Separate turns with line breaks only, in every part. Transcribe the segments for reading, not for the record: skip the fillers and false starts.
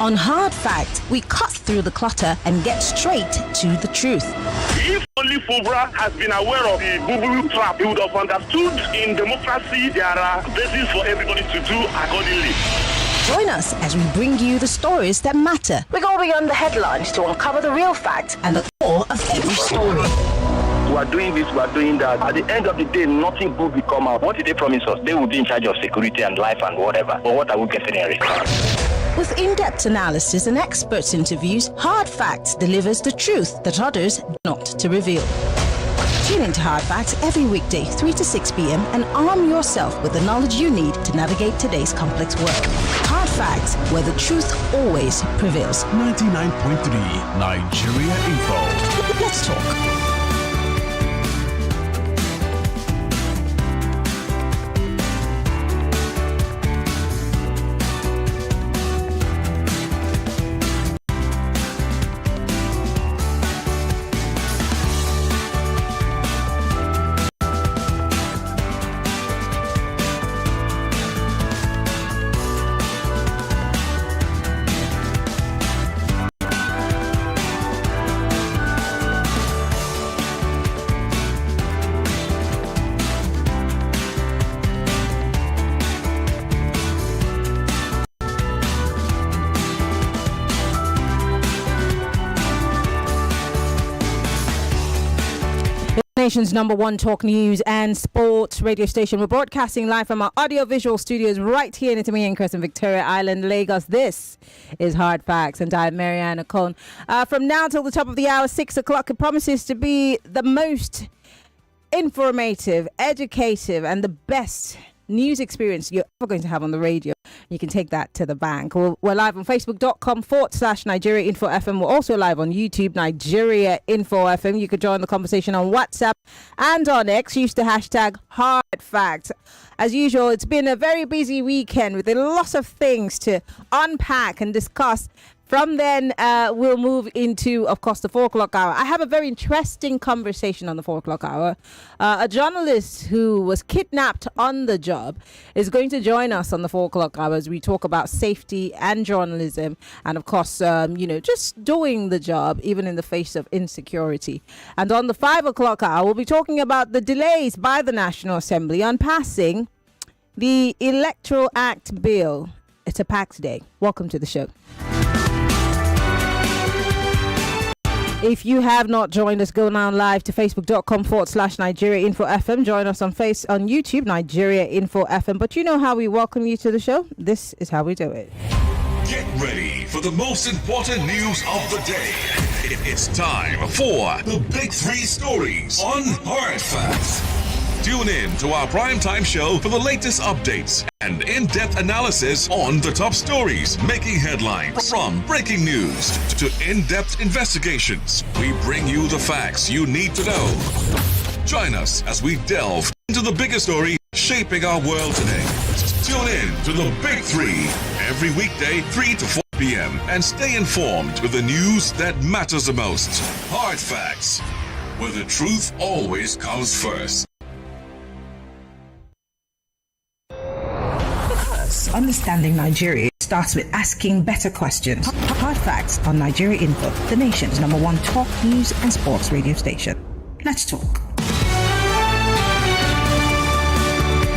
On Hard Facts, we cut through the clutter and get straight to the truth.
If only Fubra has been aware of the boo-boo trap, he would have understood in democracy there are bases for everybody to do accordingly.
Join us as we bring you the stories that matter. We go beyond the headlines to uncover the real facts and the core of every story.
We are doing this, we are doing that. At the end of the day, nothing good will come out. What did they promise us? They will be in charge of security and life and whatever. But what are we getting in return?
With in-depth analysis and experts interviews, Hard Facts delivers the truth that others do not to reveal. Tune into Hard Facts every weekday, 3 to 6 p.m. and arm yourself with the knowledge you need to navigate today's complex world. Hard Facts, where the truth always prevails.
99.3 Nigeria Info.
Let's talk. Nation's number one talk news and sports radio station. We're broadcasting live from our audio-visual studios right here in Itimi in Victoria Island, Lagos. This is Hard Facts, and I'm Maryann Okon. From now till the top of the hour, 6 o'clock, it promises to be the most informative, educative, and the best news experience you're ever going to have on the radio. You can take that to the bank. We're live on facebook.com/Nigeria Info FM. We're also live on YouTube, Nigeria Info FM. You could join the conversation on WhatsApp and on X. Use the hashtag Hard Facts. As usual, it's been a very busy weekend with a lot of things to unpack and discuss. From then, we'll move into, of course, the 4 o'clock hour. I have a very interesting conversation on the 4 o'clock hour. A journalist who was kidnapped on the job is going to join us on the 4 o'clock hour as we talk about safety and journalism and, of course, just doing the job, even in the face of insecurity. And on the 5 o'clock hour, we'll be talking about the delays by the National Assembly on passing the Electoral Act bill. It's a packed day. Welcome to the show. If you have not joined us, go now live to facebook.com/Nigeria Info FM. Join us on YouTube, Nigeria Info FM. But you know how we welcome you to the show? This is how we do it.
Get ready for the most important news of the day. It's time for the Big Three Stories on Hard Facts. Tune in to our primetime show for the latest updates and in-depth analysis on the top stories making headlines. From breaking news to in-depth investigations, we bring you the facts you need to know. Join us as we delve into the biggest story shaping our world today. Tune in to the Big Three every weekday, 3 to 4 p.m. and stay informed with the news that matters the most. Hard Facts, where the truth always comes first.
Understanding Nigeria starts with asking better questions. Hard Facts on Nigeria Info, the nation's number one talk news and sports radio station. Let's talk.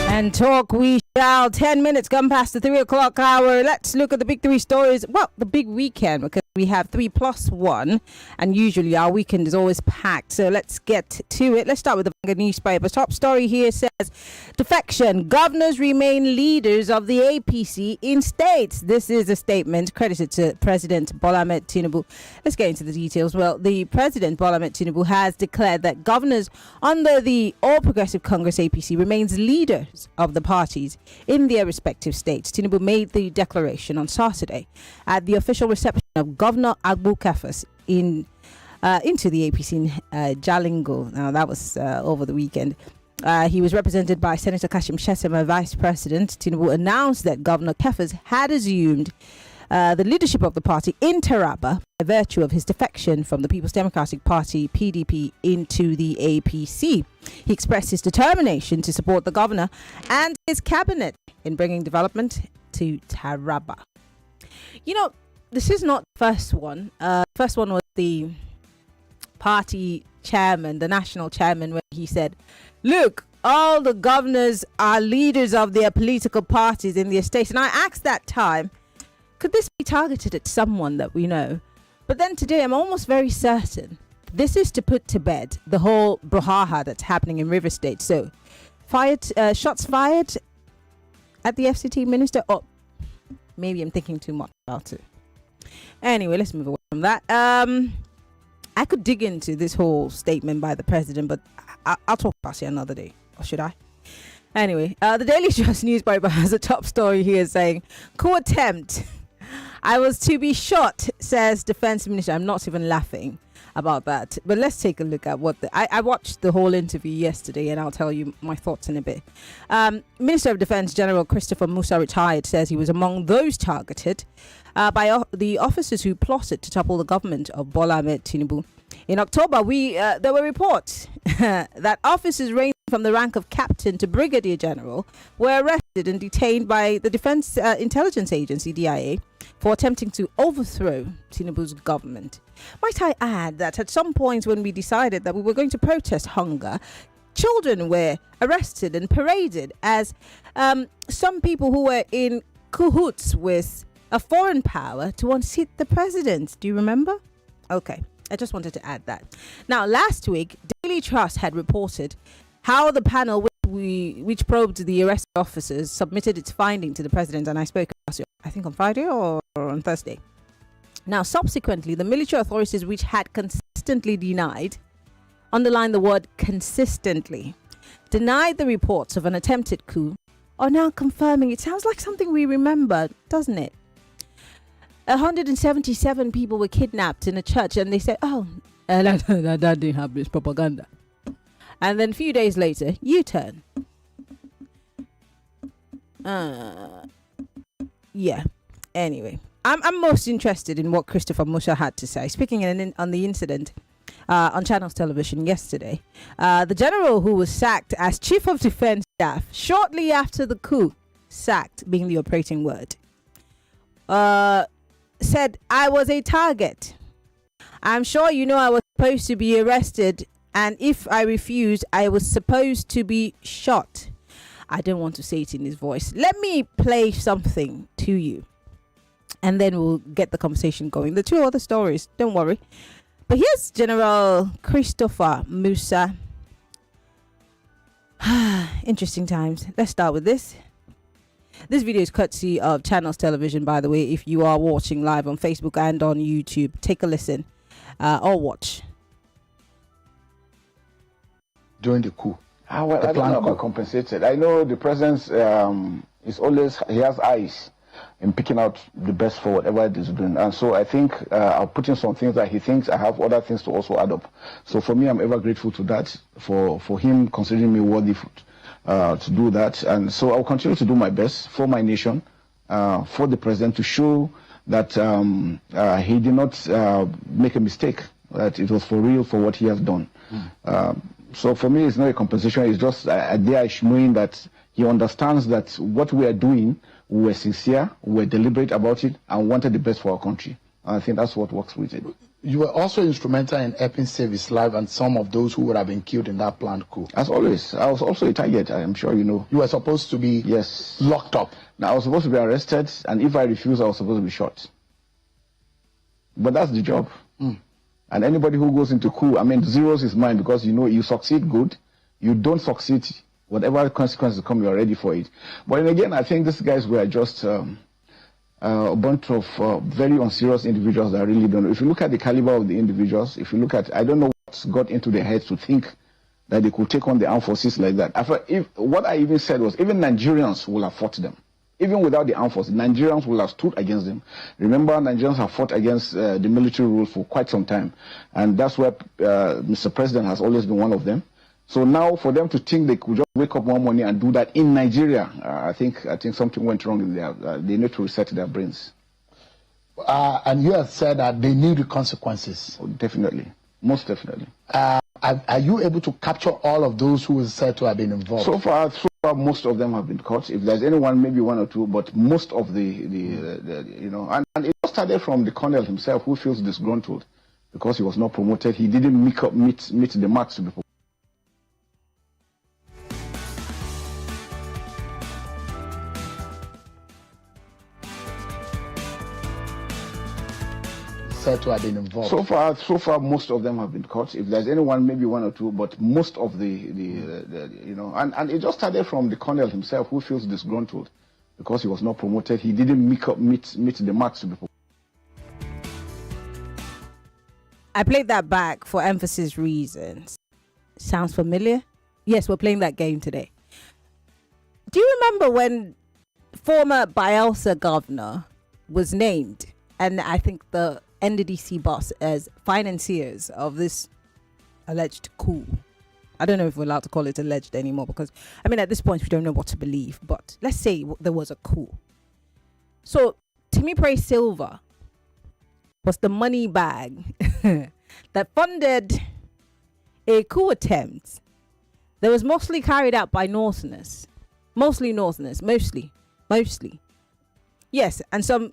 And talk we shall. 10 minutes gone past the 3 o'clock hour. Let's look at the big three stories. Well, the big weekend, because we have 3+1, and usually our weekend is always packed. So let's get to it. Let's start with the Vanguard newspaper. Top story here says, defection. Governors remain leaders of the APC in states. This is a statement credited to President Bola Ahmed Tinubu. Let's get into the details. Well, the President Bola Ahmed Tinubu has declared that governors under the All Progressive Congress APC remains leaders of the parties in their respective states. Tinubu made the declaration on Saturday at the official reception of Governor Agbu Kefas into the APC in Jalingo. Now, that was over the weekend. He was represented by Senator Kashim Shettima, Vice President. Tinubu announced that Governor Kefas had assumed the leadership of the party in Taraba by virtue of his defection from the People's Democratic Party, PDP, into the APC. He expressed his determination to support the governor and his cabinet in bringing development to Taraba. You know, this is not the first one. First one was the party chairman, the national chairman, when he said, look, all the governors are leaders of their political parties in their states. And I asked that time, could this be targeted at someone that we know? But then today, I'm almost very certain this is to put to bed the whole brouhaha that's happening in River State. So, shots fired at the FCT minister. Oh, maybe I'm thinking too much about it. Anyway, let's move away from that. I could dig into this whole statement by the president, but I'll talk about it another day. Or should I? Anyway, the Daily Trust newspaper has a top story here saying, coup attempt. I was to be shot, says Defense Minister. I'm not even laughing about that. But let's take a look at what I watched the whole interview yesterday, and I'll tell you my thoughts in a bit. Minister of Defense General Christopher Musa, retired, says he was among those targeted by the officers who plotted to topple the government of Bola Ahmed Tinubu. In October, there were reports that officers ranging from the rank of captain to brigadier general were arrested and detained by the Defense Intelligence Agency, DIA, for attempting to overthrow Tinubu's government. Might I add that at some point when we decided that we were going to protest hunger, children were arrested and paraded as some people who were in cahoots with a foreign power to unseat the president. Do you remember? Okay, I just wanted to add that. Now, last week, Daily Trust had reported how the panel which probed the arrested officers submitted its finding to the president, and I spoke about it, I think on Friday or on Thursday. Now, subsequently, the military authorities, which had consistently denied, underline the word consistently, denied the reports of an attempted coup, are now confirming. It sounds like something we remember, doesn't it? 177 people were kidnapped in a church, and they said, oh, that didn't happen, it's propaganda. And then a few days later, U-turn. Yeah. Anyway, I'm most interested in what Christopher Musa had to say. Speaking on the incident on Channels Television yesterday, the general who was sacked as Chief of Defense Staff shortly after the coup, sacked being the operating word, said, I was a target. I'm sure you know I was supposed to be arrested, and if I refused, I was supposed to be shot. I don't want to say it in his voice. Let me play something to you, and then we'll get the conversation going. The two other stories, don't worry. But here's General Christopher Musa. Interesting times. Let's start with this. This video is courtesy of Channels Television, by the way. If you are watching live on Facebook and on YouTube, take a listen or watch.
During the coup,
I don't know about compensated. I know the president is always, he has eyes in picking out the best for whatever it is doing. And so I think I'll put in some things that he thinks I have other things to also add up. So for me, I'm ever grateful to that, for him considering me worthy to do that. And so I'll continue to do my best for my nation, for the president, to show that he did not make a mistake, that it was for real for what he has done. So for me, it's not a compensation. It's just there knowing that he understands that what we are doing, we were sincere, we were deliberate about it, and wanted the best for our country. And I think that's what works with it.
You were also instrumental in helping save his life and some of those who would have been killed in that planned coup.
As always, I was also a target, I am sure you know.
You were supposed to be locked up.
Now, I was supposed to be arrested, and if I refused, I was supposed to be shot. But that's the job. And anybody who goes into coup, I mean, zeros is mine, because you know, you succeed, good. You don't succeed, whatever consequences come, you're ready for it. But then again, I think these guys were just a bunch of very unserious individuals that really don't know. If you look at the caliber of the individuals, if you look at, I don't know what got into their heads to think that they could take on the armed forces like that. What I even said was, even Nigerians will have fought them. Even without the armed forces, Nigerians will have stood against them. Remember, Nigerians have fought against the military rule for quite some time. And that's where Mr. President has always been one of them. So now for them to think they could just wake up one morning and do that in Nigeria, I think something went wrong in there. They need to reset their brains.
And you have said that they knew the consequences.
Oh, definitely. Most definitely.
Are you able to capture all of those who are said to have been involved?
So far, most of them have been caught. If there's anyone, maybe one or two, but most of the you know, and it just started from the colonel himself, who feels disgruntled because he was not promoted. He didn't meet the marks to be promoted.
Said to have been involved.
So far, most of them have been caught. If there's anyone, maybe one or two, but most of the you know, and it just started from the colonel himself, who feels disgruntled because he was not promoted. He didn't meet the marks to be promoted.
I played that back for emphasis reasons. Sounds familiar? Yes, we're playing that game today. Do you remember when former Bielsa governor was named, and I think the NDDC boss as financiers of this alleged coup? I don't know if we're allowed to call it alleged anymore, because I mean, at this point we don't know what to believe, but let's say there was a coup. So Timi Praise Silva was the money bag that funded a coup attempt that was mostly carried out by Northerners. Mostly. Yes, and some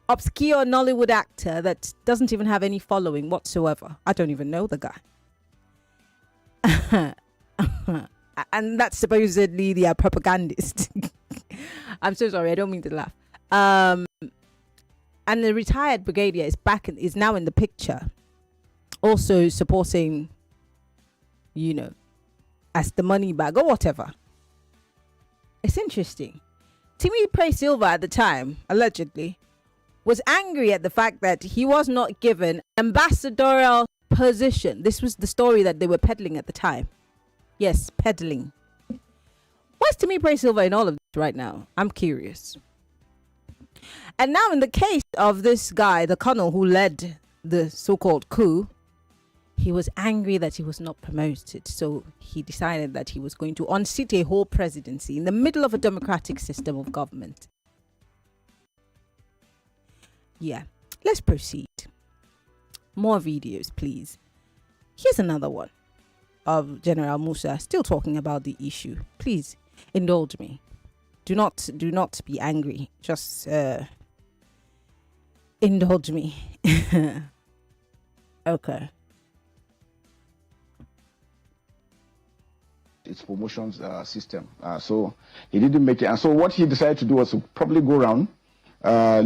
obscure Nollywood actor that doesn't even have any following whatsoever. I don't even know the guy. And that's supposedly the propagandist. I'm so sorry, I don't mean to laugh. And the retired brigadier is now in the picture, also supporting, you know, as the money bag or whatever. It's interesting. Timi Praise Silva at the time, allegedly, was angry at the fact that he was not given ambassadorial position. This was the story that they were peddling at the time. Yes, peddling. What's Timi Praise Silva in all of this right now? I'm curious. And now in the case of this guy, the colonel who led the so-called coup, he was angry that he was not promoted. So he decided that he was going to unseat a whole presidency in the middle of a democratic system of government. Yeah, let's proceed. More videos, please. Here's another one of General Musa still talking about the issue. Please indulge me. Do not be angry. Just indulge me. Okay.
Its promotions system. So he didn't make it. And so what he decided to do was to probably go around,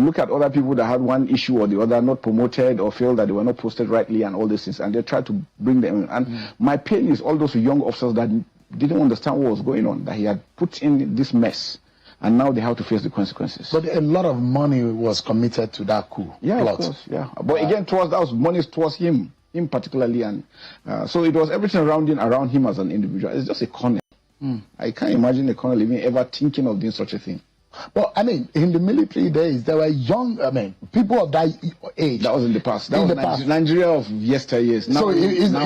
look at other people that had one issue or the other, not promoted or felt that they were not posted rightly and all these things, and they tried to bring them in. And my pain is all those young officers that didn't understand what was going on, that he had put in this mess, and now they have to face the consequences.
But a lot of money was committed to that coup.
Yeah,
plot.
of course, yeah. But again, that was money towards him particularly, and so it was everything around him as an individual. It's just a colonel. I can't imagine a colonel even ever thinking of doing such a thing.
But I mean, in the military days, there were young, people of that age.
That was in the past. That was Nigeria of yesteryears. Now,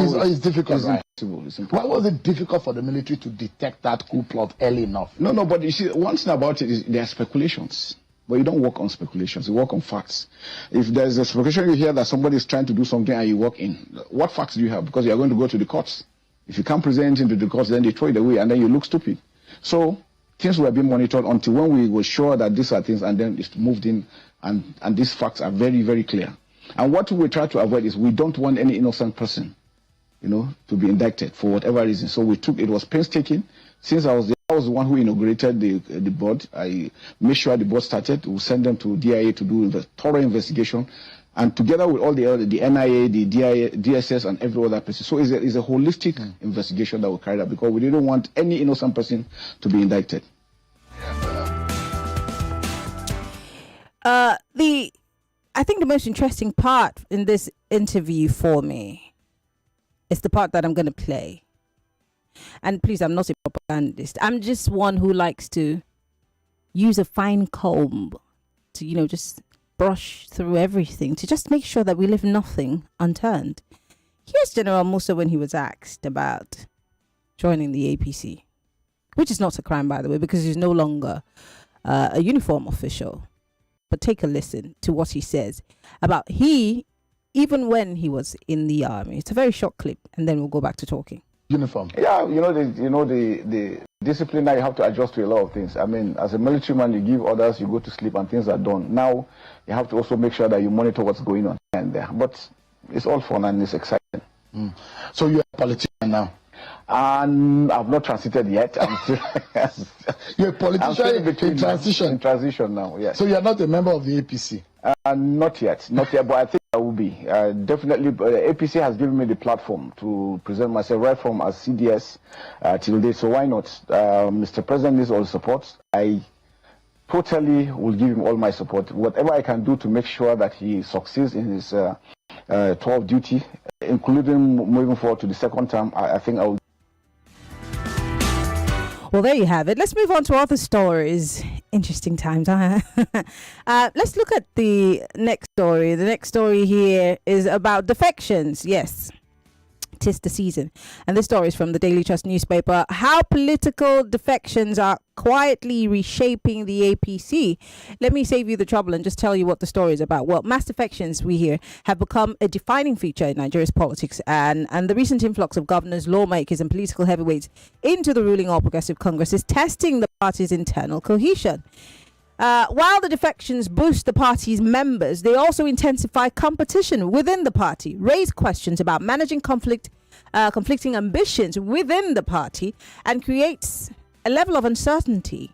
so it's difficult, right?
It's impossible.
Why was it difficult for the military to detect that coup plot early enough?
No, but you see, one thing about it is there are speculations. But you don't work on speculations, you work on facts. If there's a speculation, you hear that somebody is trying to do something and you work in, what facts do you have? Because you are going to go to the courts. If you can't present anything to the courts, then they throw it away and then you look stupid. So things were being monitored until when we were sure that these are things, and then it's moved in, and these facts are very, very clear. And what we try to avoid is we don't want any innocent person, to be indicted for whatever reason. So it was painstaking. Since I was the one who inaugurated the board. I made sure the board started. We'll send them to DIA to do the thorough investigation, and together with all the other, the NIA, the DIA, DSS, and every other person. So it's a holistic investigation that we carried out, because we didn't want any innocent person to be indicted.
I think the most interesting part in this interview for me is the part that I'm going to play. And please, I'm not a propagandist. I'm just one who likes to use a fine comb to, just brush through everything to just make sure that we leave nothing unturned. Here's General Musa when he was asked about joining the APC, which is not a crime, by the way, because he's no longer a uniform official. But take a listen to what he says about even when he was in the army. It's a very short clip, and then we'll go back to talking.
uniform?
Yeah, the discipline now, you have to adjust to a lot of things. I mean, as a military man, you give orders, you go to sleep, and things are done. Now, you have to also make sure that you monitor what's going on and there. But it's all fun and it's exciting.
So you're a politician now?
And I've not transited yet. I'm still,
You're a politician in transition?
In transition now, yes.
So you're not a member of the APC?
Not yet, but I think I will be. Definitely, APC has given me the platform to present myself right from as CDS till date, so why not? Mr. President needs all the support. I totally will give him all my support. Whatever I can do to make sure that he succeeds in his 12 duty, including moving forward to the second term, I think I will.
Well, there you have it. Let's move on to other stories. Interesting times, huh? Let's look at the next story. The next story here is about defections. Yes, 'tis the season. And this story is from the Daily Trust newspaper. How political defections are quietly reshaping the APC. Let me save you the trouble and just tell you what the story is about. Well, mass defections, we hear, have become a defining feature in Nigeria's politics, and the recent influx of governors, lawmakers and political heavyweights into the ruling All Progressive Congress is testing the party's internal cohesion. While the defections boost the party's members, they also intensify competition within the party, raise questions about managing conflicting ambitions within the party, and creates a level of uncertainty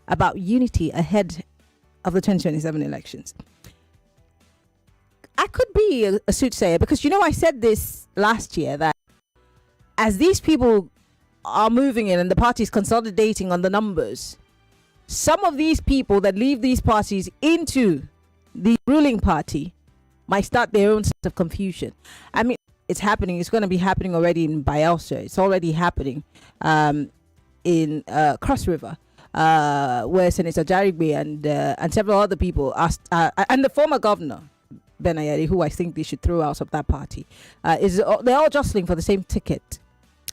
about unity ahead of the 2027 elections. I could be a soothsayer because, I said this last year that as these people are moving in and the party is consolidating on the numbers, some of these people that leave these parties into the ruling party might start their own set of confusion. I mean, it's happening. It's going to be happening already in Bielsa. It's already happening in Cross River, where Senator Jarigbe and several other people asked, and the former governor, Ben Ayeri, who I think they should throw out of that party, they're all jostling for the same ticket.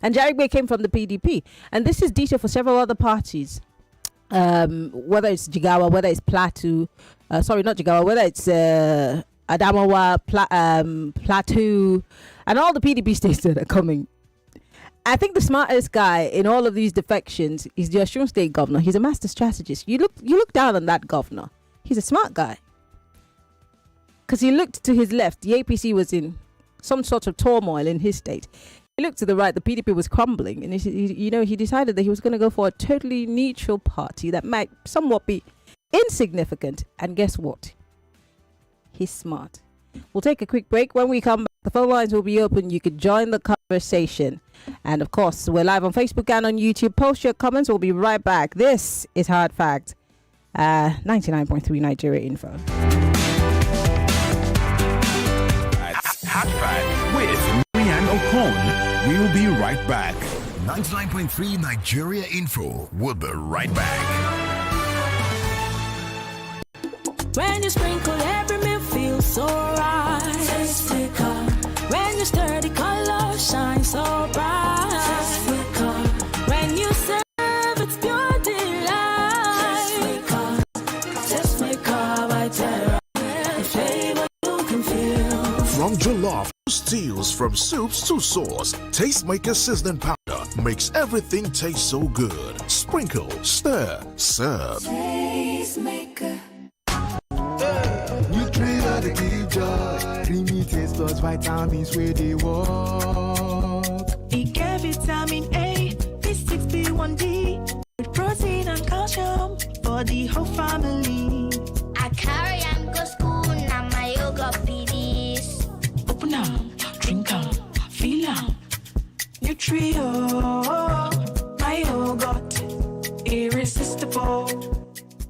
And Jarigbe came from the PDP. And this is detailed for several other parties. Whether it's Jigawa, whether it's Plateau, whether it's Adamawa, Plateau, and all the PDP states that are coming. I think the smartest guy in all of these defections is the Osun State governor. He's a master strategist. You look down on that governor. He's a smart guy. Because he looked to his left. The APC was in some sort of turmoil in his state. He looked to the right. The PDP was crumbling. And he decided that he was going to go for a totally neutral party that might somewhat be insignificant. And guess what? He's smart. We'll take a quick break. When we come back, the phone lines will be open. You could join the conversation. And of course, we're live on Facebook and on YouTube. Post your comments. We'll be right back. This is Hard Fact, 99.3 Nigeria Info.
Hard Fact with Maryann Okon. We'll be right back. 99.3 Nigeria Info. We'll be right back.
When you sprinkle, every meal feels so right. When you stir, the color shines so bright. When you serve, it's pure delight. Just make by Terra. The flavor you can feel.
From jollof to stews, from soups to sauce, Tastemaker seasoning powder makes everything taste so good. Sprinkle, stir, serve.
Tastemaker.
They give joy. Creamy taste plus vitamins where they walk.
It get vitamin A, B6, B1D, with protein and calcium for the whole family.
I carry and go school, now my yoga PDs.
Open up, drink up, feel up. Nutrio, my yogurt, irresistible.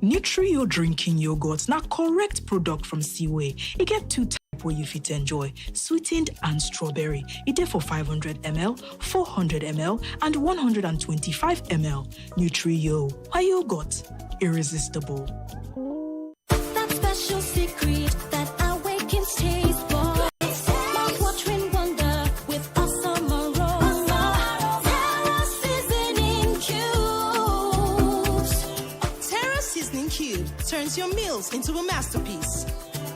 Nutrio drinking yogurt, now correct product from Seaway. It get two types where you fit enjoy, sweetened and strawberry. It there for 500 ml, 400 ml, and 125 ml. Nutrio, my yogurt, irresistible.
That special secret that awakens taste buds. Mouth-watering wonder with awesome aroma. Terra seasoning cubes.
Terra seasoning cube turns your meals into a masterpiece.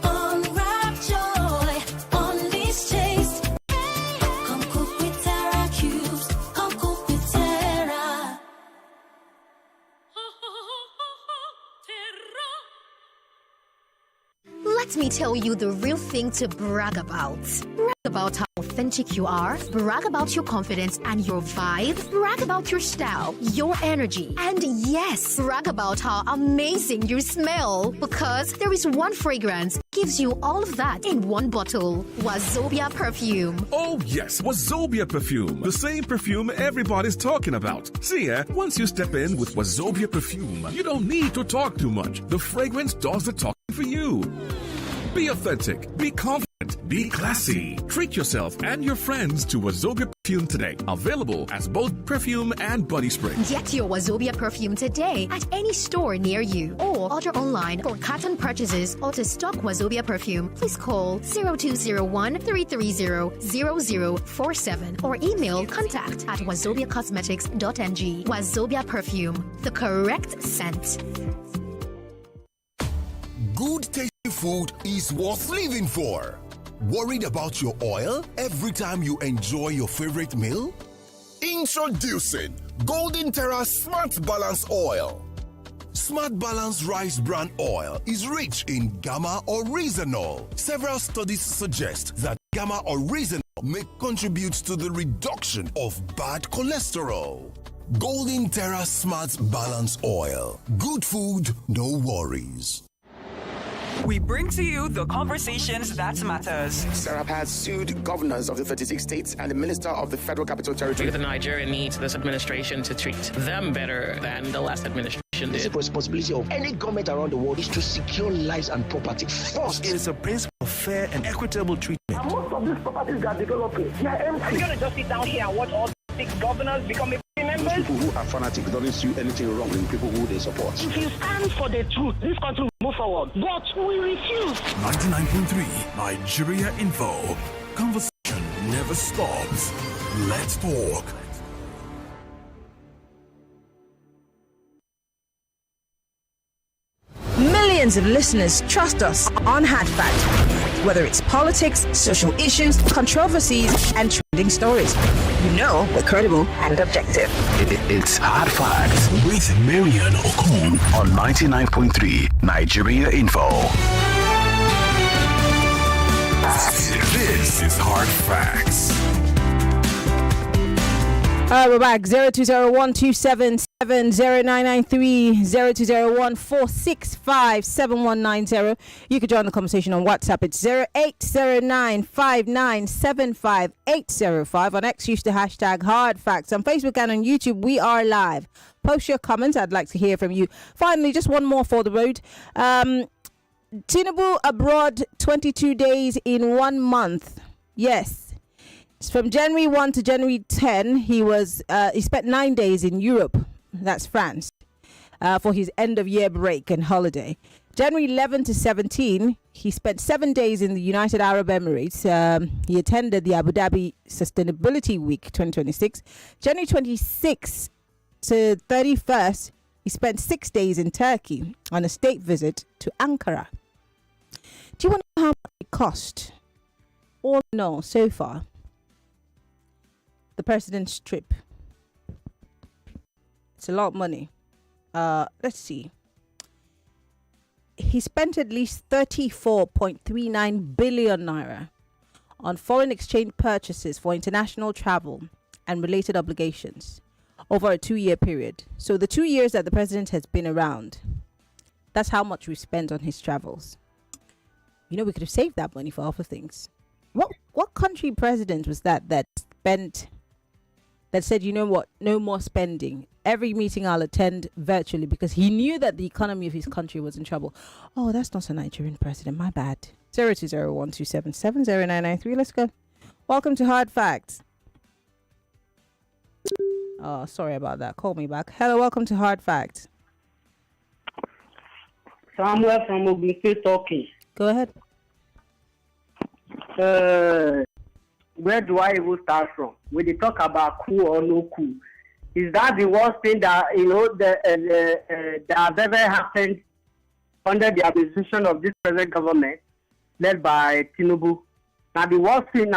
Unwrap joy, unleash taste. Come cook with Terra cubes.
Let me tell you the real thing to brag about. Brag about how authentic you are. Brag about your confidence and your vibe. Brag about your style, your energy. And yes, brag about how amazing you smell. Because there is one fragrance that gives you all of that in one bottle. Wazobia perfume.
Oh yes, Wazobia perfume. The same perfume everybody's talking about. See, once you step in with Wazobia perfume, you don't need to talk too much. The fragrance does the talking for you. Be authentic, be confident, be classy. Treat yourself and your friends to Wazobia perfume today. Available as both perfume and body spray.
Get your Wazobia perfume today at any store near you or order online for carton purchases or to stock Wazobia perfume. Please call 0201 330 0047 or email contact@wazobiacosmetics.ng. Wazobia perfume, the correct scent.
Good tasting food is worth living for. Worried about your oil every time you enjoy your favorite meal? Introducing Golden Terra Smart Balance Oil. Smart Balance Rice Bran Oil is rich in gamma oryzanol. Several studies suggest that gamma oryzanol may contribute to the reduction of bad cholesterol. Golden Terra Smart Balance Oil. Good food, no worries.
We bring to you the conversations that matters.
Sarah has sued governors of the 36 states and the minister of the Federal Capital Territory.
The Nigeria needs this administration to treat them better than the last administration did.
The responsibility of any government around the world is to secure lives and property first.
It is a principle of fair and equitable treatment.
And most of these properties that are developing, they are empty.
You're going to just sit down here and watch all 6 governors become members?
People who are fanatics don't see anything wrong in people who they support.
If you stand for the truth, this country will move forward. But we refuse.
99.3 Nigeria Info. Conversation never stops. Let's talk.
Millions of listeners trust us on Hard Fact. Whether it's politics, social issues, controversies, and trending stories, you know we're credible and objective.
It's Hard Facts with Maryann Okon on 99.3 Nigeria Info. This is Hard Facts.
We're back. 020127709993, 020146579190. You can join the conversation on WhatsApp. It's 0809597580. On X, use the hashtag Hard Facts. On Facebook and on YouTube, we are live. Post your comments. I'd like to hear from you. Finally, just one more for the road. Tinubu abroad 22 days in 1 month. Yes. From January 1 to January 10, he spent 9 days in Europe, that's France, for his end of year break and holiday. January 11 to 17, he spent 7 days in the United Arab Emirates. He attended the Abu Dhabi Sustainability Week 2026. January 26 to 31st, he spent 6 days in Turkey on a state visit to Ankara. Do you want to know how much it cost? All in all, so far, the president's trip. It's a lot of money. Let's see. He spent at least 34.39 billion naira on foreign exchange purchases for international travel and related obligations over a 2-year period. So the 2 years that the president has been around, that's how much we spent on his travels. You know, we could have saved that money for other things. What country president was that said, you know what, no more spending. Every meeting I'll attend virtually, because he knew that the economy of his country was in trouble. Oh, that's not a Nigerian president. My bad. 020127709993. Let's go. Welcome to Hard Facts. Oh, sorry about that. Call me back. Hello, welcome to Hard Facts.
Samuel from Ogunfe talking.
Go ahead.
Where do I even start from? When they talk about coup or no coup, is that the worst thing that that has ever happened under the administration of this present government led by Tinubu? Now the worst thing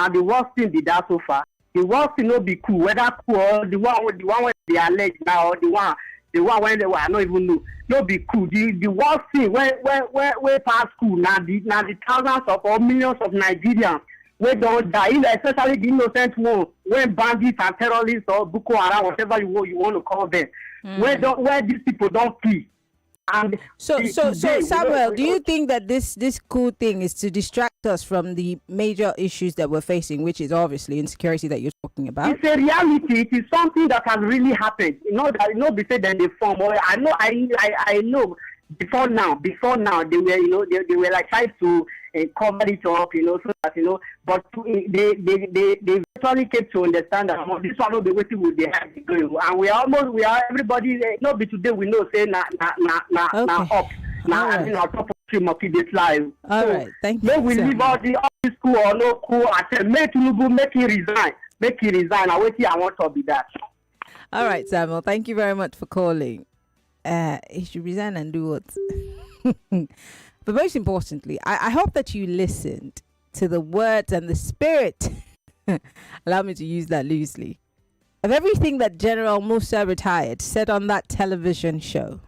be that so far. The worst thing no be coup, whether coup or the one where they allege now, or the one The one when they were not even know. No be cool. The worst thing where past school now the thousands of or millions of Nigerians where don't die, especially the innocent one when bandits and terrorists or Boko Haram, whatever you want to call them, where these people don't kill. And
so Samuel, do you think that this cool thing is to distract us from the major issues that we're facing, which is obviously insecurity that you're talking about?
It's a reality. It is something that has really happened. You know that be said that they form. Or I know. Before now, they were they were like trying to cover it up, so that but they eventually came to understand that this one will be waiting with the hand going, and we are everybody. Not be today we know say na up now top of stream of this live.
All right, thank you.
Then we leave all the school or no cool. I said make Tinubu make him resign. I wait here. I want to be that.
All right, Samuel. Thank you very much for calling. He should resign and do what? But most importantly, I hope that you listened to the words and the spirit, allow me to use that loosely, of everything that General Musa retired said on that television show.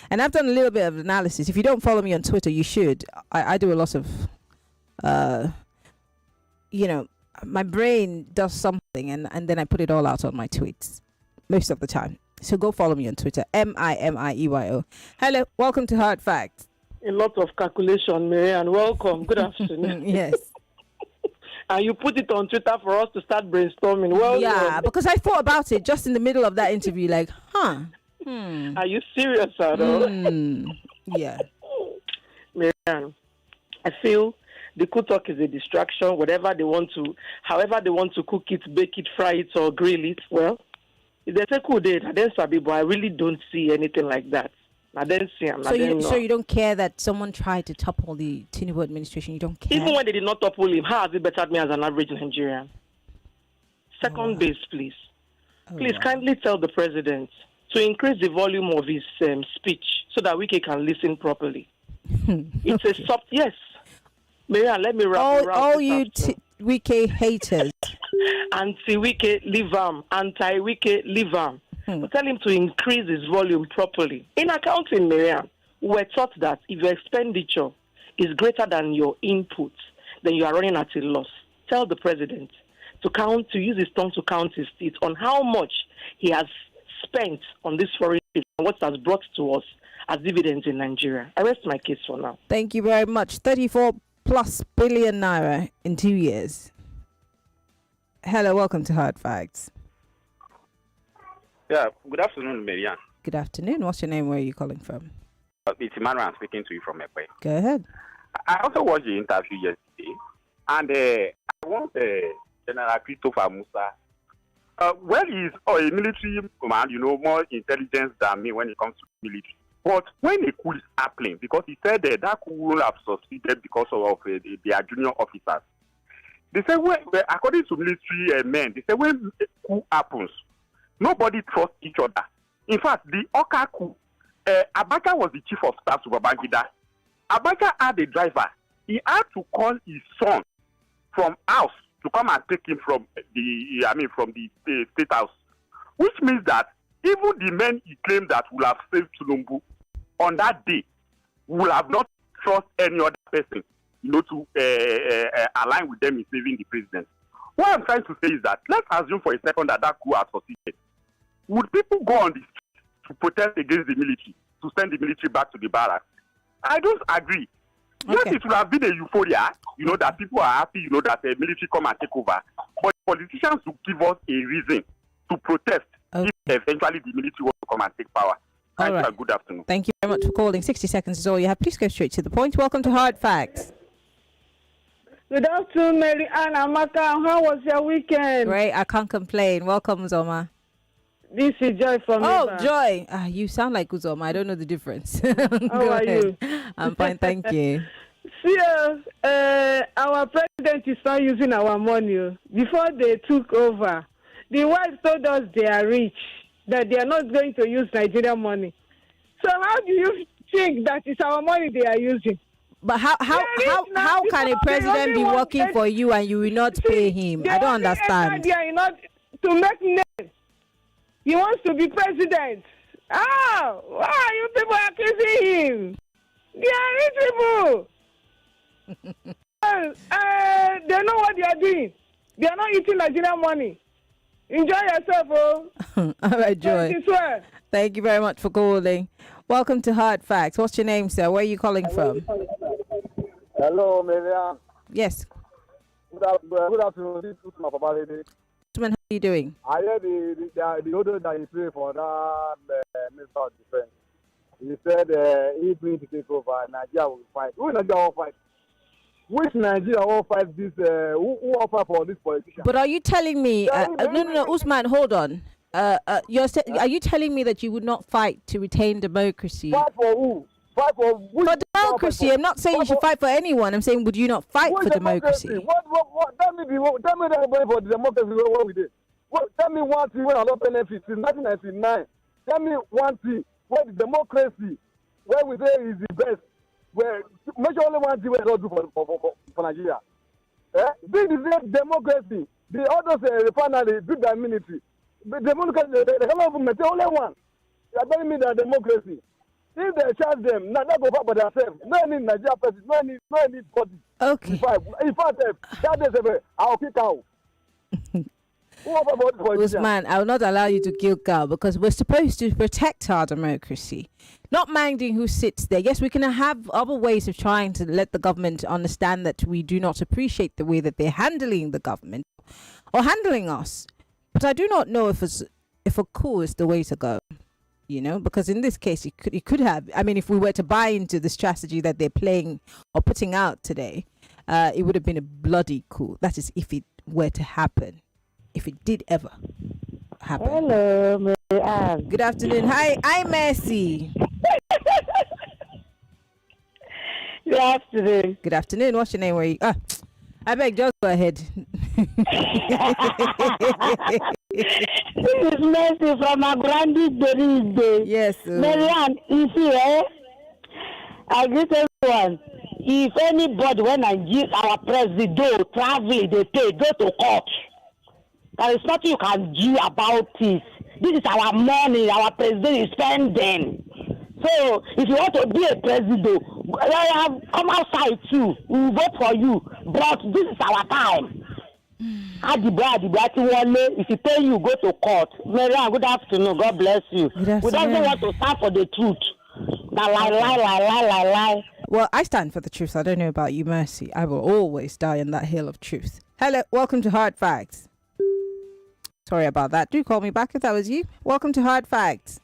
And I've done a little bit of analysis. If you don't follow me on Twitter, you should. I do a lot of, my brain does something and then I put it all out on my tweets most of the time. So go follow me on Twitter, MIMIEYO. Hello, welcome to Hard Facts.
A lot of calculation, Maryann. Welcome. Good afternoon.
Yes.
And you put it on Twitter for us to start brainstorming. Well,
yeah, because I thought about it just in the middle of that interview, like,
Are you serious at all?
Yeah.
Maryann, I feel the coup talk is a distraction. However they want to cook it, bake it, fry it, or grill it. Well, if there's a coup date, I really don't see anything like that. I didn't see him.
So you don't care that someone tried to topple the Tinubu administration? You don't care?
Even when they did not topple him, how has it bettered me as an average Nigerian? Second base, please. Please kindly tell the president to increase the volume of his speech so that Wike can listen properly. It's a soft yes. Maryann, let me wrap it up.
All you Wike haters.
Anti-Wike, leave him. Anti-Wike, leave him. Tell him to increase his volume properly. In accounting, Maryann, we're taught that if your expenditure is greater than your input, then you are running at a loss. Tell the president to use his tongue to count his teeth on how much he has spent on this foreign trade and what has brought to us as dividends in Nigeria. I rest my case for now.
Thank you very much. 34+ billion naira in 2 years. Hello, welcome to Hard Facts.
Yeah, good afternoon, Maryann.
Good afternoon. What's your name? Where are you calling from?
It's Maryann speaking to you from Ekwe.
Go ahead.
I also watched the interview yesterday, and I want General Christopher Musa. Well, he's a military command, more intelligence than me when it comes to military. But when a coup is happening, because he said that coup will have succeeded because of their junior officers. They say, according to military men, they say when a coup happens, nobody trusts each other. In fact, the Oka coup, Abacha was the chief of staff to Babangida. Abacha had a driver. He had to call his son from house to come and take him from the state house, which means that even the men he claimed that will have saved Tulumbu on that day will have not trust any other person, to align with them in saving the president. What I'm trying to say is that let's assume for a second that coup has succeeded. Would people go on the street to protest against the military, to send the military back to the barracks? I don't agree. Yes, it will have been a euphoria, that people are happy, that the military come and take over. But politicians will give us a reason to protest if eventually the military wants to come and take power. Thank you and good afternoon.
Thank you very much for calling. 60 seconds is all you have. Please go straight to the point. Welcome to Hard Facts.
Good afternoon, Maryann Amaka. How was your weekend?
Great. I can't complain. Welcome, Zoma.
This is Joy from River.
Joy. You sound like Uzoma. I don't know the difference.
How are you?
I'm fine, thank you.
See, our president is not using our money. Before they took over, the wives told us they are rich, that they are not going to use Nigerian money. So how do you think that it's our money they are using?
But how can a president be working for you and you will not pay him? I don't understand.
They are not to make name. He wants to be president. Ah, why you people accusing him? They are rich people. They know what they are doing. They are not eating Nigerian money. Enjoy yourself, oh.
All right, Joy. Thank you very much for calling. Welcome to Hard Facts. What's your name, sir? Where are you calling from?
Hello, Maryann.
Yes.
Good afternoon. This is my papa lady.
How are you doing?
I heard the order that you pray for that Minister of Defense. He said he's going to take over. Nigeria will fight. Who Nigeria will fight? Which Nigeria will fight this? Who offer for this politician?
But are you telling me? No, Usman, hold on. Are you telling me that you would not fight to retain democracy?
Fight for who? Fight for which?
For democracy. I'm not saying you should fight for anyone. I'm saying, would you not fight for democracy?
What? Tell me everybody for the democracy. What we did? Tell me one thing when I don't benefit since 1999. Tell me one thing where the democracy, where we say is the best. Where make only one thing we don't do for Nigeria. This is the democracy. The others refinery, big military. The democracy, the government only one. They are telling me that democracy. If they charge them, now they go back by themselves. No need Nigeria president, no need body.
Okay.
If I that is I'll kick out.
Usman, I will not allow you to kill cow because we're supposed to protect our democracy, not minding who sits there. Yes, we can have other ways of trying to let the government understand that we do not appreciate the way that they're handling the government or handling us. But I do not know if a coup is the way to go. You know, because in this case, it could have. I mean, if we were to buy into the strategy that they're playing or putting out today, it would have been a bloody coup. That is, if it were to happen, if it did ever happen.
Hello, Maryann.
Good afternoon. Hi, Mercy.
Good afternoon.
Good afternoon. What's your name? Where you? I beg, just go ahead.
This is Mercy from Agrandi Deride.
Yes.
Maryann, you see, I greet everyone. If anybody, when I give our president travel, they pay, go to court. There is nothing you can do about it. This is our money, our president is spending. So, if you want to be a president, come outside too. We will vote for you. But this is our time. If you pay you, go to court. Maryann, good afternoon. God bless you. We don't want to stand for the truth. Lie.
Well, I stand for the truth. I don't know about you, Mercy. I will always die on that hill of truth. Hello, welcome to Hard Facts. Sorry about that. Do call me back if that was you. Welcome to Hard Facts.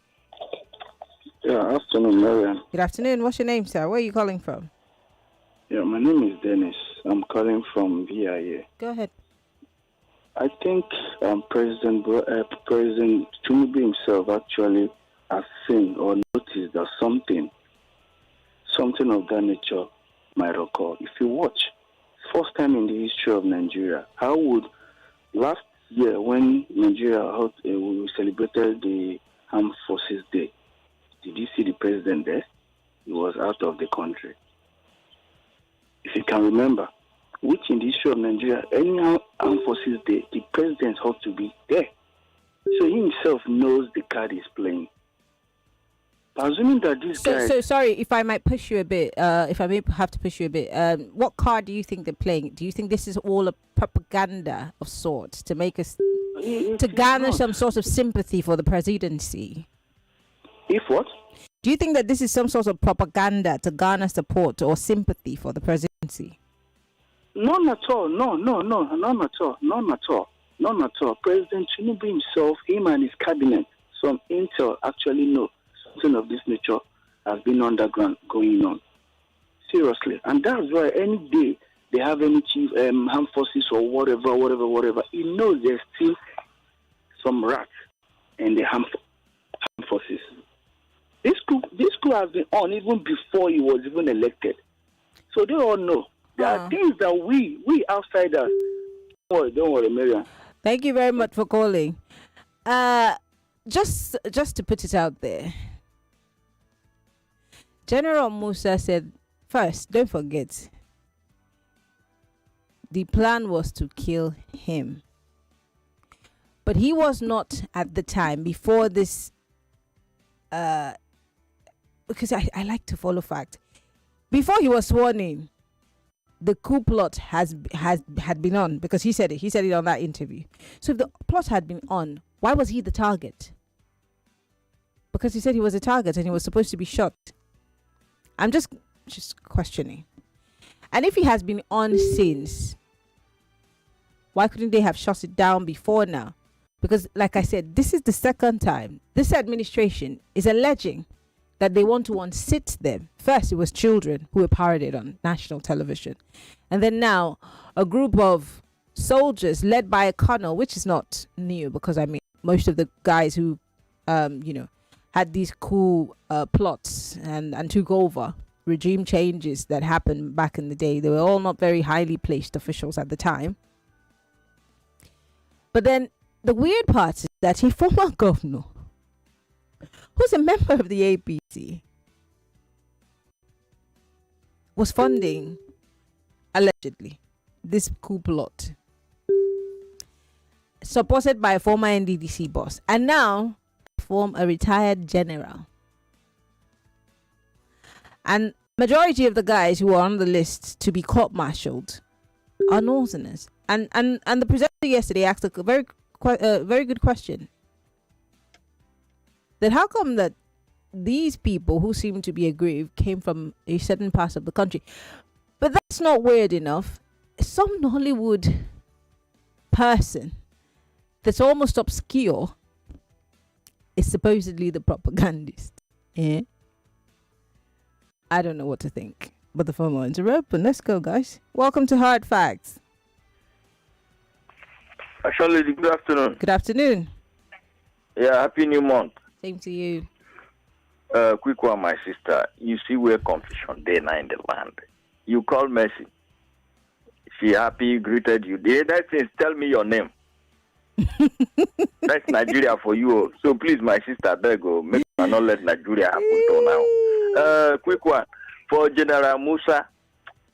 Yeah, afternoon, Maryann.
Good afternoon. What's your name, sir? Where are you calling from?
Yeah, my name is Dennis. I'm calling from VIA.
Go ahead.
I think President Tinubu himself actually has seen or noticed that something of that nature might occur. If you watch, first time in the history of Nigeria, how would last year when Nigeria we celebrated the Armed Forces Day, did you see the president there? He was out of the country. If you can remember, which in the issue of Nigeria, any Armed Forces Day, the president ought to be there. So he himself knows the card he's playing. Assuming that this guy...
So sorry, if I might push you a bit, if I may have to push you a bit, what card do you think they're playing? Do you think this is all a propaganda of sorts to make us... to garner some sort of sympathy for the presidency?
If what?
Do you think that this is some sort of propaganda to garner support or sympathy for the presidency?
None at all. No, none at all. President Tinubu himself, him and his cabinet, some intel actually know something of this nature has been underground going on. Seriously. And that's why any day they have any chief armed forces or whatever, he knows there's still some rats in the armed forces. This coup has been on even before he was even elected. So they all know. There are things that we outsiders... Don't worry, Maryann.
Thank you very much for calling. Just to put it out there, General Musa said, first, don't forget, the plan was to kill him. But he was not at the time before this, because I like to follow fact. Before he was sworn in, the coup plot had been on, because he said it on that interview. So if the plot had been on, why was he the target? Because he said he was a target and he was supposed to be shot. I'm just questioning. And if he has been on since, why couldn't they have shut it down before now? Because, like I said, this is the second time this administration is alleging that they want to unseat them. First, it was children who were paraded on national television. And then now, a group of soldiers led by a colonel, which is not new, because, I mean, most of the guys who, had these coup plots and took over regime changes that happened back in the day, they were all not very highly placed officials at the time. But then the weird part is that a former governor who's a member of the APC was funding, allegedly, this coup plot, supported by a former NDDC boss, and now form a retired general. And majority of the guys who are on the list to be court-martialed are Northerners. And the presenter yesterday asked a very good question. That how come that these people who seem to be aggrieved came from a certain part of the country? But that's not weird enough. Some Nollywood person that's almost obscure is supposedly the propagandist. Yeah. I don't know what to think. But the phone lines are open. Let's go, guys. Welcome to Hard Facts.
Actually, good afternoon.
Good afternoon.
Yeah, happy new month.
Same to you.
Quick one, my sister. You see where confusion day now in the land. You call Mercy. She happy, greeted you. The other thing is, tell me your name. That's Nigeria for you. So please, my sister, beg you, make sure not let Nigeria happen to now. Quick one. For General Musa,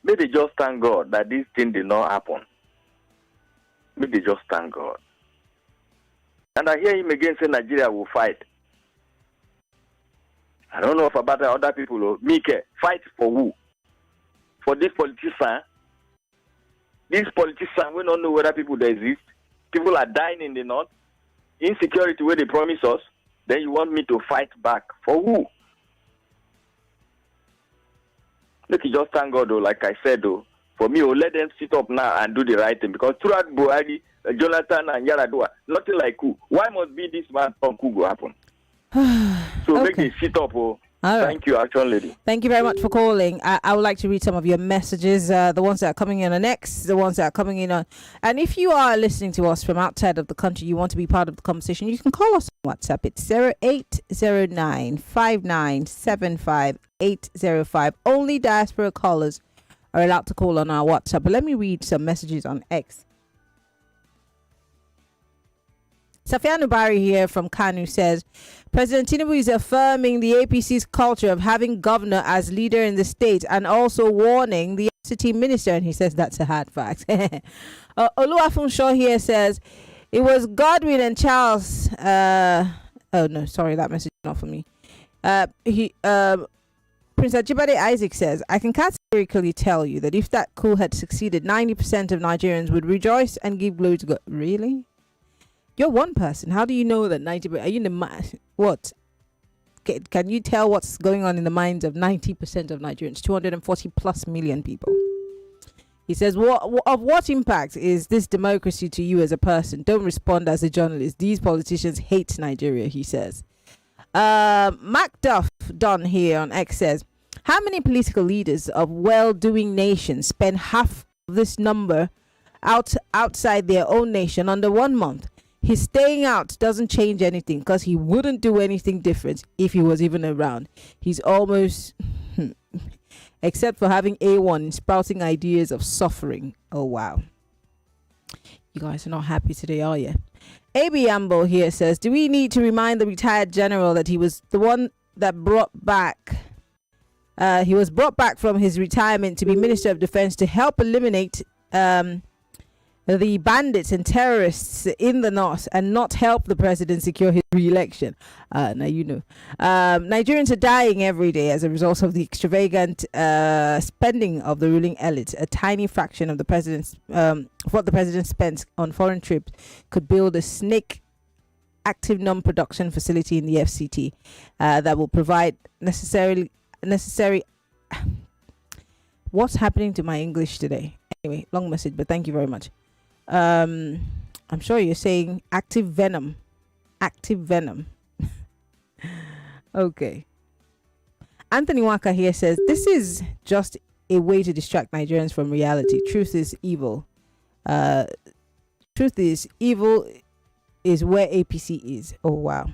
may they just thank God that this thing did not happen. May they just thank God. And I hear him again say Nigeria will fight. I don't know if about the other people. Mike, fight for who? For this politician? This politician, we don't know whether people there exist. People are dying in the north. Insecurity where they promise us. Then you want me to fight back. For who? Look, you just thank God, though, like I said, though. For me, let them sit up now and do the right thing. Because throughout Buhari, Jonathan and Yaradua, nothing like coup. Why must be this man from coup go happen? So make it sit up. Oh. All right. Thank you, Action Lady.
Thank you very much for calling. I would like to read some of your messages, the ones that are coming in on X, the ones that are coming in on... And if you are listening to us from outside of the country, you want to be part of the conversation, you can call us on WhatsApp. It's 0809 5975 805. Only diaspora callers are allowed to call on our WhatsApp. But let me read some messages on X. Safian Ubari here from Kanu says, President Tinubu is affirming the APC's culture of having governor as leader in the state and also warning the city minister. And he says that's a hard fact. Oluwafun Shaw here says, it was Godwin and Charles. Oh, no, sorry, that message is not for me. Prince Ajibade Isaac says, I can categorically tell you that if that coup had succeeded, 90% of Nigerians would rejoice and give glory to God. Really? You're one person. How do you know that 90%? Are you in the mind? What? Can you tell what's going on in the minds of 90% of Nigerians? 240 plus million people. He says, what impact is this democracy to you as a person? Don't respond as a journalist. These politicians hate Nigeria, he says. Mac Duff Don here on X says, how many political leaders of well-doing nations spend half of this number outside their own nation under 1 month? His staying out doesn't change anything because he wouldn't do anything different if he was even around. He's almost, except for having A1 sprouting ideas of suffering. Oh, wow. You guys are not happy today, are you? A.B. Ambo here says, do we need to remind the retired general that he was the one that he was brought back from his retirement to be Minister of Defense to help eliminate the bandits and terrorists in the north and not help the president secure his re-election. Now you know. Nigerians are dying every day as a result of the extravagant spending of the ruling elite. A tiny fraction of the president's what the president spent on foreign trips could build a snake active non-production facility in the FCT that will provide necessary. What's happening to my English today? Anyway, long message, but thank you very much. I'm sure you're saying active venom. Okay. Anthony Waka here says this is just a way to distract Nigerians from reality. Truth is evil. Truth is evil is where APC is. Oh wow.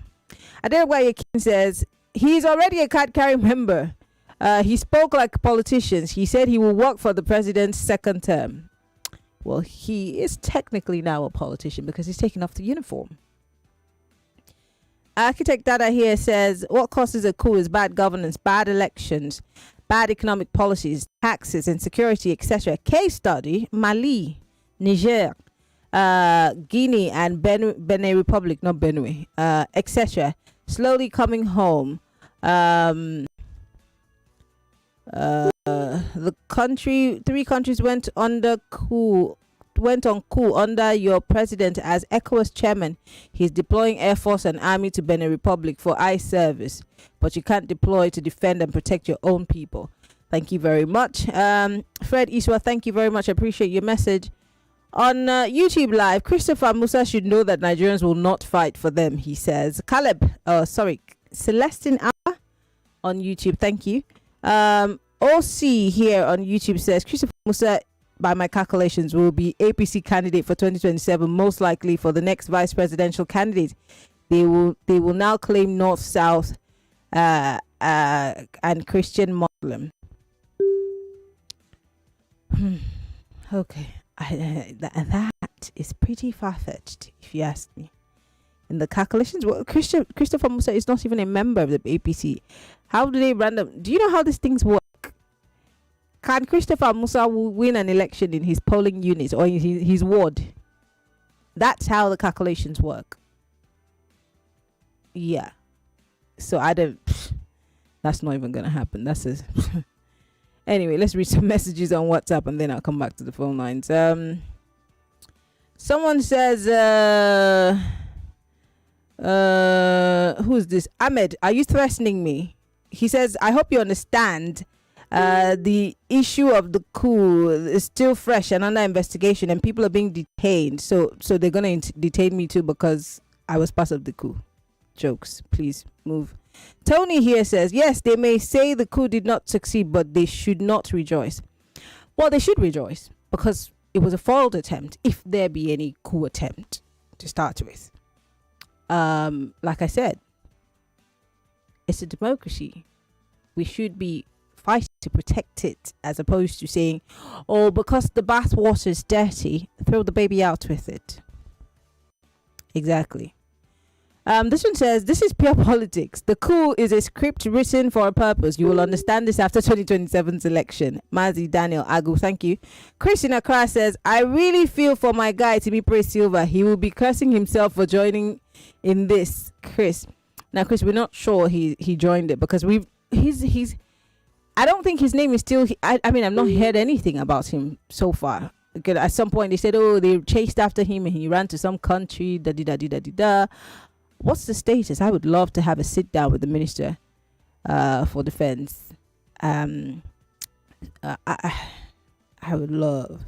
Adebayo Yakin says he's already a card carrying member. He spoke like politicians. He said he will work for the president's second term. Well, he is technically now a politician because he's taken off the uniform. Architect Dada here says what causes a coup is bad governance, bad elections, bad economic policies, taxes, insecurity, etc. Case study: Mali, Niger, Guinea, and Benin Republic, not Benue, etc. Slowly coming home. The three countries went on coup under your president as ECOWAS chairman. He's deploying air force and army to Benin Republic for eye service, but you can't deploy to defend and protect your own people. Thank you very much. Fred Iswa, thank you very much. I appreciate your message. On YouTube Live, Christopher Musa should know that Nigerians will not fight for them, he says. Celestine Abba on YouTube, thank you. OC here on YouTube says Christopher Musa, by my calculations, will be APC candidate for 2027, most likely for the next vice presidential candidate. They will now claim North, South, and Christian Muslim. Okay, that is pretty far-fetched, if you ask me. In the calculations, well, Christopher Musa is not even a member of the APC. How do they random? Do you know how these things work? Can Christopher Musa win an election in his polling unit or in his ward? That's how the calculations work. Yeah. So that's not even gonna happen. Anyway, let's read some messages on WhatsApp and then I'll come back to the phone lines. Someone says who's this? Ahmed, are you threatening me? He says, I hope you understand the issue of the coup is still fresh and under investigation and people are being detained. So they're going to detain me too because I was part of the coup. Jokes, please move. Tony here says, yes, they may say the coup did not succeed, but they should not rejoice. Well, they should rejoice because it was a failed attempt, if there be any coup attempt to start with. Like I said, it's a democracy. We should be fighting to protect it, as opposed to saying, oh, because the bath water is dirty, throw the baby out with it. Exactly. This one says, this is pure politics. The coup is a script written for a purpose. You will understand this after 2027's election. Mazi Daniel Agu, thank you. Chris in Accra says, I really feel for my guy, Timipre Silva. He will be cursing himself for joining in this. Chris, we're not sure he joined it because he's I don't think his name is still. I mean, I've not heard anything about him so far. Okay, at some point they said, oh, they chased after him and he ran to some country. What's the status? I would love to have a sit down with the minister for defense. I would love.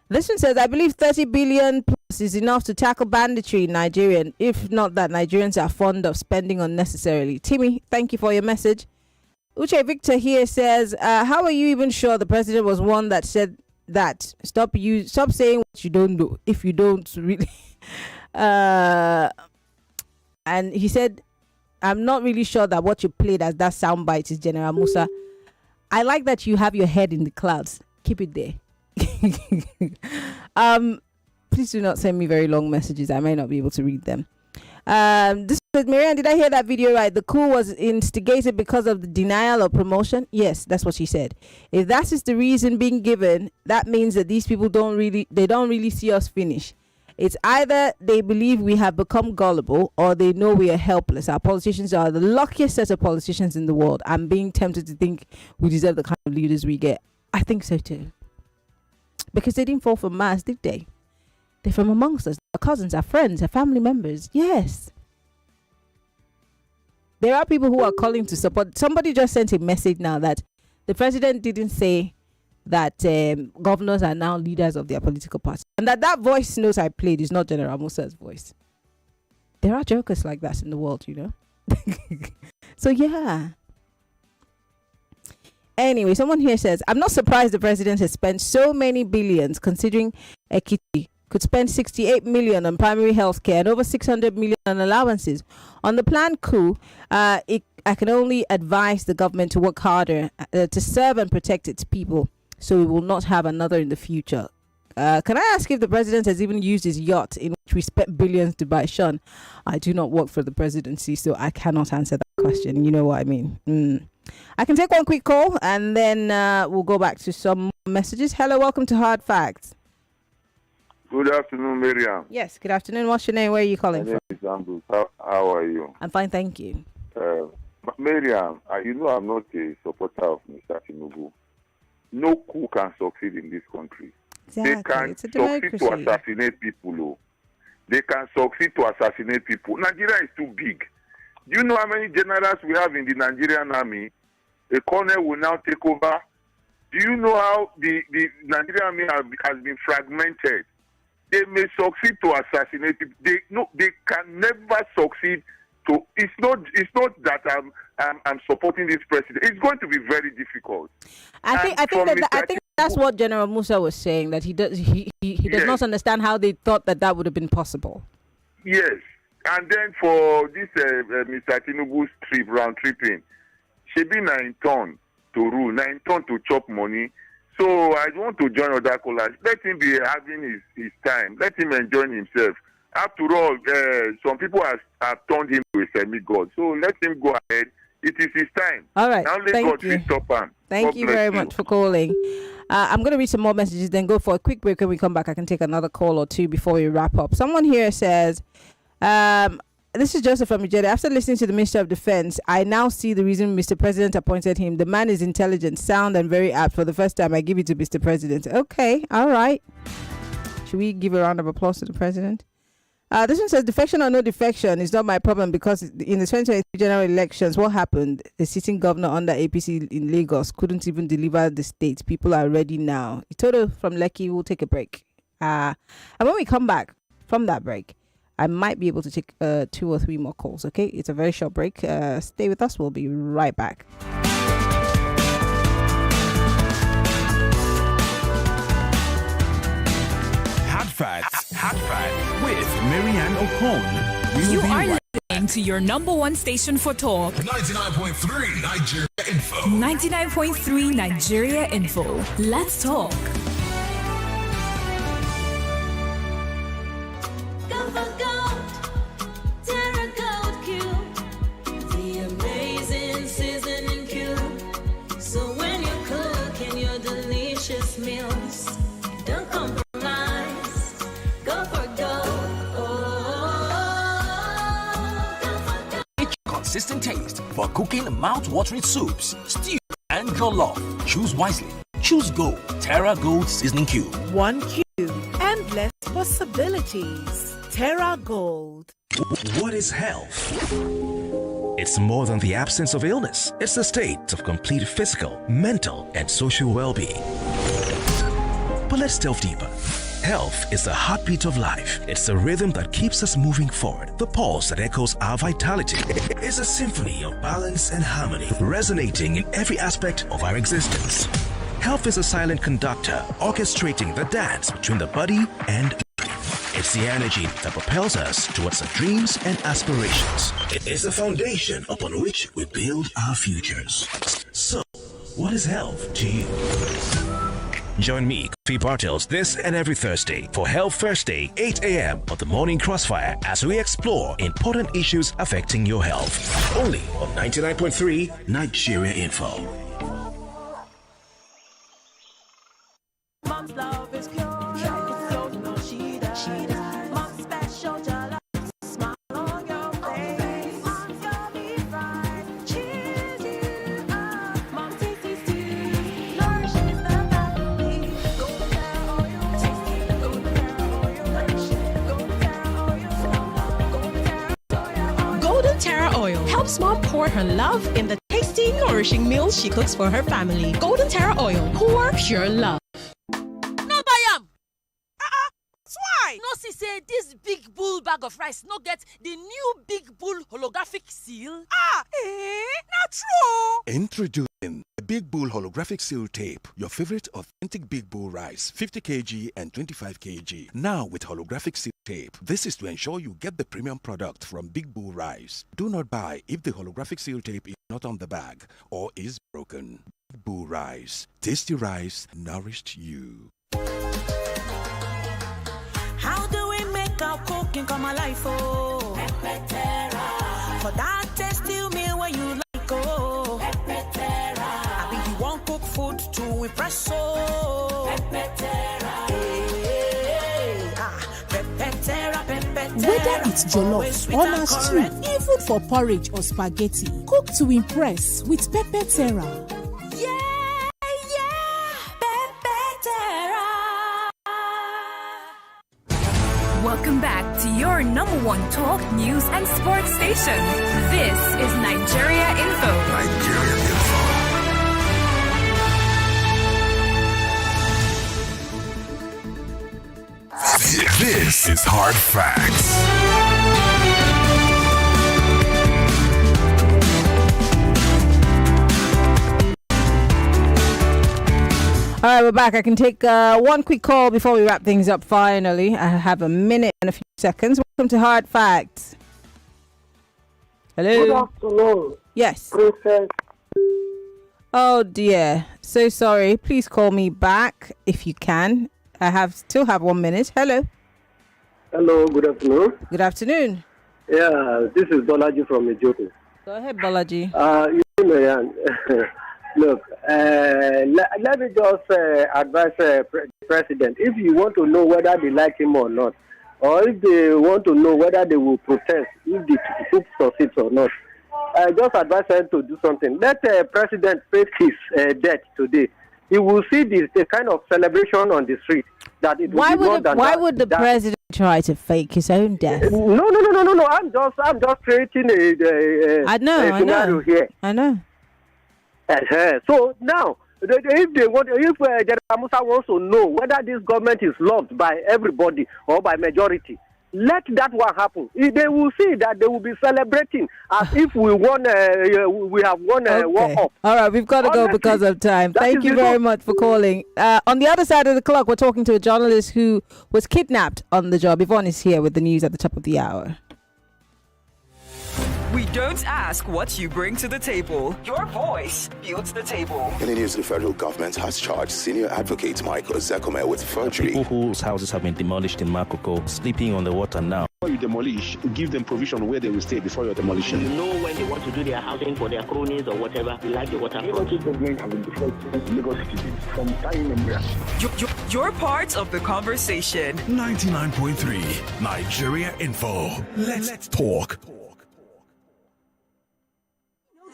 This one says, I believe 30 billion plus is enough to tackle banditry in Nigeria. If not that, Nigerians are fond of spending unnecessarily. Timmy, thank you for your message. Uche Victor here says, how are you even sure the president was one that said that? Stop saying what you don't do if you don't really. And he said, I'm not really sure that what you played as that soundbite is General Musa. I like that you have your head in the clouds. Keep it there. Please do not send me very long messages. I may not be able to read them. This says, Maryann, did I hear that video right? The coup was instigated because of the denial of promotion? Yes, that's what she said. If that is the reason being given, that means that these people don't really see us finish. It's either they believe we have become gullible or they know we are helpless. Our politicians are the luckiest set of politicians in the world. I'm being tempted to think we deserve the kind of leaders we get. I think so too. Because they didn't fall from Mars, did they? They're from amongst us. Our cousins, our friends, our family members. Yes. There are people who are calling to support. Somebody just sent a message now that the president didn't say that governors are now leaders of their political party. And that voice note I played is not General Musa's voice. There are jokers like that in the world, you know. So, yeah. Anyway, someone here says, I'm not surprised the president has spent so many billions, considering Ekiti could spend 68 million on primary health care and over 600 million on allowances. On the planned coup, I can only advise the government to work harder to serve and protect its people, so we will not have another in the future. Can I ask if the president has even used his yacht in which we spent billions to buy? Sean, I do not work for the presidency, so I cannot answer that question. You know what I mean? I can take one quick call and then we'll go back to some messages. Hello, welcome to Hard Facts.
Good afternoon, Maryann.
Yes, good afternoon. What's your name? Where are you calling from?
My name is Ambrose. How are you?
I'm fine, thank you.
Maryann, you know I'm not a supporter of Mr. Tinubu. No coup can succeed in this country.
Exactly.
They can
it's a
succeed to assassinate people. Oh. They can succeed to assassinate people. Nigeria is too big. Do you know how many generals we have in the Nigerian army? A colonel will now take over. Do you know how the Nigerian army has been fragmented? They may succeed to assassinate people. They can never succeed to. It's not that I'm supporting this president. It's going to be very difficult.
I think that's what General Musa was saying, that he does not understand how they thought that would have been possible.
Yes, and then for this Mr. Tinubu's round tripping, she be 9 turn to rule, 9 turn to chop money. So I want to join other callers. Let him be having his time. Let him enjoy himself. After all, some people have turned him to a semi-god. So let him go ahead. It is his time.
All right.
Now let God stop him.
Thank you very much for calling. I'm going to read some more messages, then go for a quick break. When we come back, I can take another call or two before we wrap up. Someone here says, this is Joseph from Ijede. After listening to the Minister of Defense, I now see the reason Mr. President appointed him. The man is intelligent, sound, and very apt. For the first time, I give it to Mr. President. Okay, all right. Should we give a round of applause to the President? This one says, defection or no defection is not my problem, because in the 2023 general elections, what happened? The sitting governor under APC in Lagos couldn't even deliver the state. People are ready now. Itodo from Lekki will take a break. And when we come back from that break, I might be able to take 2 or 3 more calls, okay? It's a very short break. Stay with us. We'll be right back.
Hot Facts with Maryann Okon.
You are listening to your number one station for talk.
99.3 Nigeria Info.
99.3 Nigeria Info. Let's talk.
Meals, don't compromise. Go for gold.
Consistent taste for cooking mouth-watering soups, stew, and jollof. Choose wisely. Choose Gold. Terra Gold Seasoning Cube.
1 cube. Endless possibilities. Terra Gold.
What is health? It's more than the absence of illness. It's a state of complete physical, mental, and social well-being. But let's delve deeper. Health is the heartbeat of life. It's the rhythm that keeps us moving forward. The pulse that echoes our vitality. It's a symphony of balance and harmony, resonating in every aspect of our existence. Health is a silent conductor, orchestrating the dance between the body and mind. It's the energy that propels us towards our dreams and aspirations. It is the foundation upon which we build our futures. So, what is health to you? Join me, Kofi Bartels, this and every Thursday for Health Thursday, 8 a.m. on the Morning Crossfire as we explore important issues affecting your health. Only on 99.3 Nigeria Info.
Mom's love is pure. She does. Mom's special jollof. Smile on your face. Mom's gonna be fine. Cheers you up. Mom tasty stew. Nourishes the family. Golden Terra oil. Tasty. Golden Terra oil. Nourishing. Golden Terra oil. Golden Terra soya oil.
Golden Terra Oil helps mom pour her love in the tasty, nourishing meals she cooks for her family. Golden Terra Oil. Pour pure love.
Why? No, see, say this big bull bag of rice no get the new big bull holographic seal. Not true.
Introducing the Big Bull Holographic Seal Tape, your favorite authentic Big Bull rice, 50 kg and 25 kg. Now with holographic seal tape. This is to ensure you get the premium product from Big Bull Rice. Do not buy if the holographic seal tape is not on the bag or is broken. Big Bull Rice. Tasty rice nourished you.
How do we make our cooking come alive, oh? Pepetera. For that tasty meal where you like, oh? Pepetera. I mean, you want cook food to impress, oh? Pepetera. Hey, Pepetera, Pepetera.
Whether it's jollof or na stew, even for porridge or spaghetti, cook to impress with Pepetera.
Welcome back to your number one talk, news, and sports station. This is Nigeria Info.
Nigeria Info. This is Hard Facts.
All right, we're back. I can take one quick call before we wrap things up finally. I have a minute and a few seconds. Welcome to Hard Facts. Hello.
Good afternoon.
Yes.
Princess.
Oh dear. So sorry. Please call me back if you can. I still have 1 minute. Hello.
Hello, good afternoon.
Good afternoon.
Yeah, this is Bolaji from Ijoku.
Go ahead, Bolaji.
You know, Maryann. Look, let me just advise the president. If you want to know whether they like him or not, or if they want to know whether they will protest if the coup succeeds or not, just advise them to do something. Let the president pay his debt today. He will see the kind of celebration on the street that it will
Why
be more
would
than
why
that,
would the president try to fake his own death?
No. I'm just creating a scenario here.
I know.
So now, if General Musa wants to know whether this government is loved by everybody or by majority, let that one happen. They will see that they will be celebrating as if we won. We have won a war up.
All right, we've got to go because of time. Thank you very much for calling. On the other side of the clock, we're talking to a journalist who was kidnapped on the job. Yvonne is here with the news at the top of the hour.
We don't ask what you bring to the table. Your voice builds the table.
In the news, the federal government has charged senior advocate Michael Zekome with forgery.
People whose houses have been demolished in Makoko, sleeping on the water now.
Before you demolish, give them provision where they will stay before your demolition.
You know when they want to do their housing for their cronies or whatever, they like the water.
Lagos government have been defected Lagos city from time immemorial.
You're part of the conversation.
99.3 Nigeria Info. Let's talk.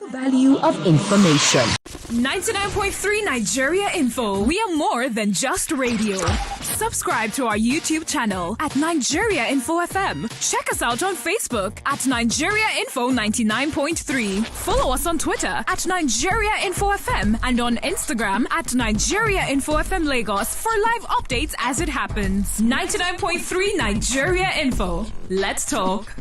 The value of information.
99.3 Nigeria Info. We are more than just radio. Subscribe to our YouTube channel at Nigeria Info FM. Check us out on Facebook at Nigeria Info 99.3. Follow us on Twitter at Nigeria Info FM and on Instagram at Nigeria Info FM Lagos for live updates as it happens. 99.3 Nigeria Info. Let's talk.